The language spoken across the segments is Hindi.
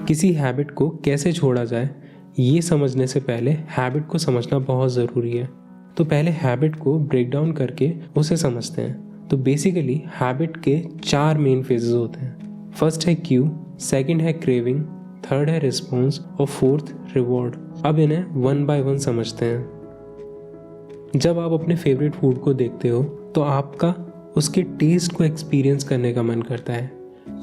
किसी हैबिट को कैसे छोड़ा जाए ये समझने से पहले हैबिट को समझना बहुत ज़रूरी है। तो पहले हैबिट को ब्रेक डाउन करके उसे समझते हैं। तो बेसिकली हैबिट के 4 मेन फेजेस होते हैं। फर्स्ट है क्यू, सेकंड है क्रेविंग, थर्ड है रिस्पॉन्स और फोर्थ रिवॉर्ड। अब इन्हें वन बाय वन समझते हैं। जब आप अपने फेवरेट फूड को देखते हो तो आपका उसके टेस्ट को एक्सपीरियंस करने का मन करता है।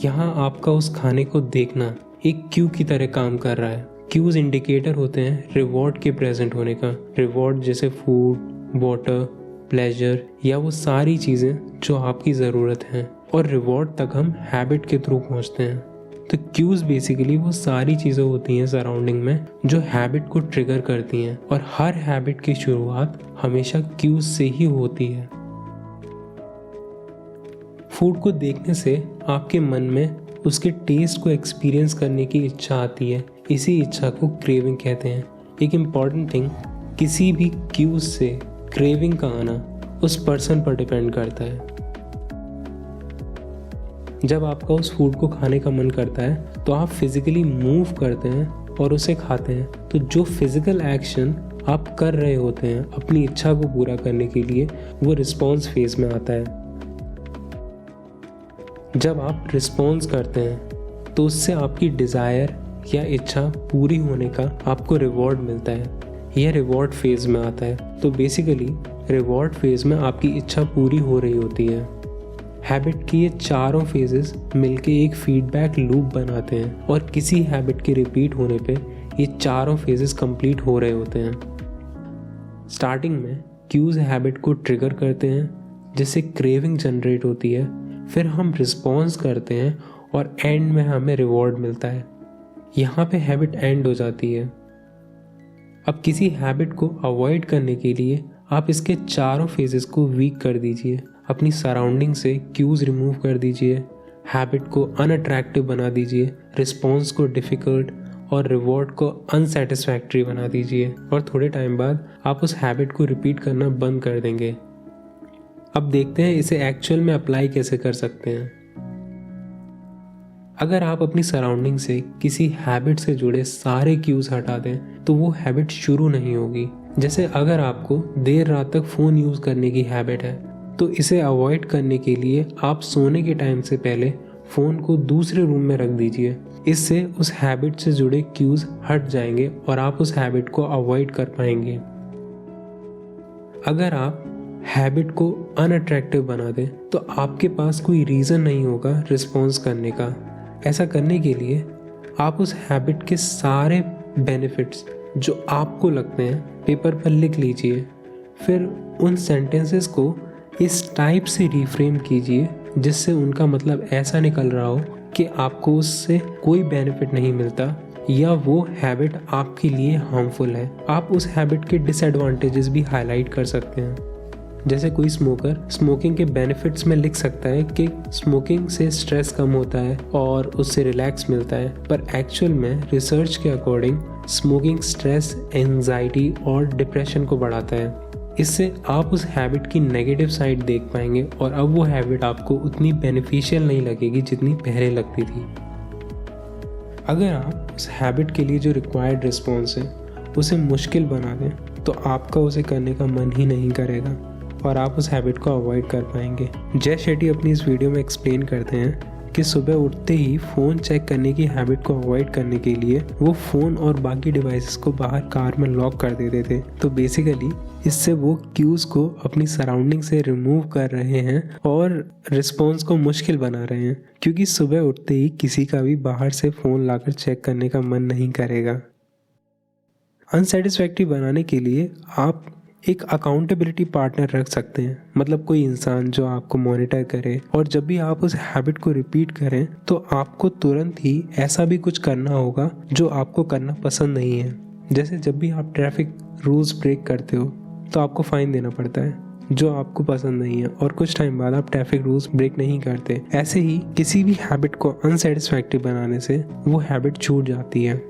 यहाँ आपका उस खाने को देखना एक क्यू की तरह काम कर रहा है। क्यूज इंडिकेटर होते हैं रिवॉर्ड के प्रेजेंट होने का। रिवॉर्ड जैसे फूड, वाटर, प्लेजर या वो सारी चीज़ें जो आपकी ज़रूरत हैं, और रिवॉर्ड तक हम हैबिट के थ्रू पहुँचते हैं। तो क्यूज बेसिकली वो सारी चीज़ें होती हैं सराउंडिंग में जो हैबिट को ट्रिगर करती हैं, और हर हैबिट की शुरुआत हमेशा क्यूज से ही होती है। फूड को देखने से आपके मन में उसके टेस्ट को एक्सपीरियंस करने की इच्छा आती है। इसी इच्छा को क्रेविंग कहते हैं। एक इम्पॉर्टेंट थिंग, किसी भी क्यूज से क्रेविंग का आना उस पर्सन पर डिपेंड करता है। जब आपका उस फूड को खाने का मन करता है तो आप फिजिकली मूव करते हैं और उसे खाते हैं। तो जो फिजिकल एक्शन आप कर रहे होते हैं अपनी इच्छा को पूरा करने के लिए, वो रिस्पॉन्स फेज में आता है। जब आप रिस्पॉन्स करते हैं तो उससे आपकी डिज़ायर या इच्छा पूरी होने का आपको रिवॉर्ड मिलता है। यह रिवॉर्ड फेज में आता है। तो बेसिकली रिवॉर्ड फेज में आपकी इच्छा पूरी हो रही होती है। हैबिट की ये चारों फेजेस मिलके एक फीडबैक लूप बनाते हैं, और किसी हैबिट के रिपीट होने पे ये चारों फेजेस कंप्लीट हो रहे होते हैं। स्टार्टिंग में क्यूज हैबिट को ट्रिगर करते हैं जिससे क्रेविंग जनरेट होती है, फिर हम रिस्पॉन्स करते हैं और एंड में हमें रिवॉर्ड मिलता है। यहाँ पे हैबिट एंड हो जाती है। अब किसी हैबिट को अवॉइड करने के लिए आप इसके चारों फेजेस को वीक कर दीजिए। अपनी सराउंडिंग से क्यूज रिमूव कर दीजिए, हैबिट को अनअट्रैक्टिव बना दीजिए, रिस्पॉन्स को डिफ़िकल्ट और रिवॉर्ड को अनसेटिस्फैक्ट्री बना दीजिए, और थोड़े टाइम बाद आप उस हैबिट को रिपीट करना बंद कर देंगे। अब देखते हैं इसे एक्चुअल में अप्लाई कैसे कर सकते हैं। अगर आप अपनी सराउंडिंग से किसी हैबिट से जुड़े सारे क्यूज हटा दें तो वो हैबिट शुरू नहीं होगी। जैसे अगर आपको देर रात तक फ़ोन यूज़ करने की हैबिट है तो इसे अवॉइड करने के लिए आप सोने के टाइम से पहले फ़ोन को दूसरे रूम में रख दीजिए। इससे उस हैबिट से जुड़े क्यूज हट जाएंगे और आप उस हैबिट को अवॉइड कर पाएंगे। अगर आप हैबिट को अनअट्रैक्टिव बना दें तो आपके पास कोई रीज़न नहीं होगा रिस्पॉन्स करने का। ऐसा करने के लिए आप उस हैबिट के सारे बेनिफिट्स जो आपको लगते हैं पेपर पर लिख लीजिए। फिर उन सेंटेंसेस को इस टाइप से रिफ्रेम कीजिए जिससे उनका मतलब ऐसा निकल रहा हो कि आपको उससे कोई बेनिफिट नहीं मिलता या वो हैबिट आपके लिए हार्मफुल है। आप उस हैबिट के डिसएडवांटेजेस भी हाईलाइट कर सकते हैं। जैसे कोई स्मोकर स्मोकिंग के बेनिफिट्स में लिख सकता है कि स्मोकिंग से स्ट्रेस कम होता है और उससे रिलैक्स मिलता है, पर एक्चुअल में रिसर्च के अकॉर्डिंग स्मोकिंग स्ट्रेस, एंजाइटी और डिप्रेशन को बढ़ाता है। इससे आप उस हैबिट की नेगेटिव साइड देख पाएंगे और अब वो हैबिट आपको उतनी बेनिफिशियल नहीं लगेगी जितनी पहले लगती थी। अगर आप उस हैबिट के लिए जो रिक्वायर्ड रिस्पॉन्स है उसे मुश्किल बना दें तो आपका उसे करने का मन ही नहीं करेगा और आप उस हैबिट को अवॉइड कर पाएंगे। जय शेट्टी अपनी इस वीडियो में एक्सप्लेन करते हैं कि सुबह उठते ही फ़ोन चेक करने की हैबिट को अवॉइड करने के लिए वो फ़ोन और बाकी डिवाइसेस को बाहर कार में लॉक कर देते थे। तो बेसिकली इससे वो क्यूज़ को अपनी सराउंडिंग से रिमूव कर रहे हैं और रिस्पॉन्स को मुश्किल बना रहे हैं, क्योंकि सुबह उठते ही किसी का भी बाहर से फ़ोन लाकर चेक करने का मन नहीं करेगा। अनसेटिस्फैक्ट्री बनाने के लिए आप एक अकाउंटेबिलिटी पार्टनर रख सकते हैं, मतलब कोई इंसान जो आपको मॉनिटर करे, और जब भी आप उस हैबिट को रिपीट करें तो आपको तुरंत ही ऐसा भी कुछ करना होगा जो आपको करना पसंद नहीं है। जैसे जब भी आप ट्रैफिक रूल्स ब्रेक करते हो तो आपको फाइन देना पड़ता है जो आपको पसंद नहीं है, और कुछ टाइम बाद आप ट्रैफिक रूल्स ब्रेक नहीं करते। ऐसे ही किसी भी हैबिट को अनसेटिस्फैक्ट्री बनाने से वो हैबिट छूट जाती है।